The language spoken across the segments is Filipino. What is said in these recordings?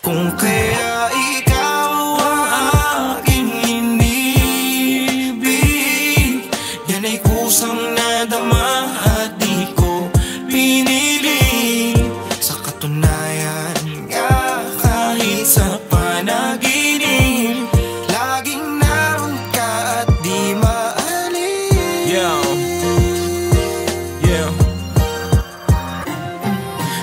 Kung kaya ikaw ang aking inibig, yan ay kusang nadama at di ko pinili. Sa katunayan nga kahit sa panaginip, laging naroon ka at di maalis.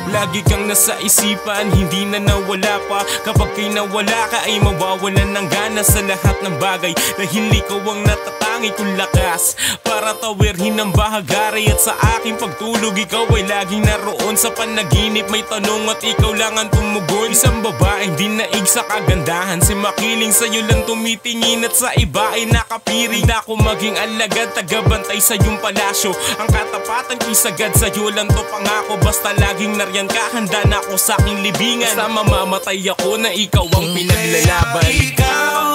Lagi kang nasa isipan, hindi na nawala pa. Kapag kay nawala ka ay mawawalan ng gana sa lahat ng bagay. Dahil ikaw ang natatangi kong lakas para tawirhin ang bahagari. At sa aking pagtulog ikaw ay laging naroon. Sa panaginip may tanong at ikaw lang ang tumugon. Isang babaeng di naig sa kagandahan, si makiling sa'yo lang tumitingin at sa iba ay nakapiring. Na ako maging alagad, tagabantay sa iyong palasyo. Ang katapatan ko'y sagad sa'yo lang to pangako. Basta laging nariyan ka, handa na ako sa aking libingan. Basta mamamatay ako na ikaw ang pinaglalaban. Ikaw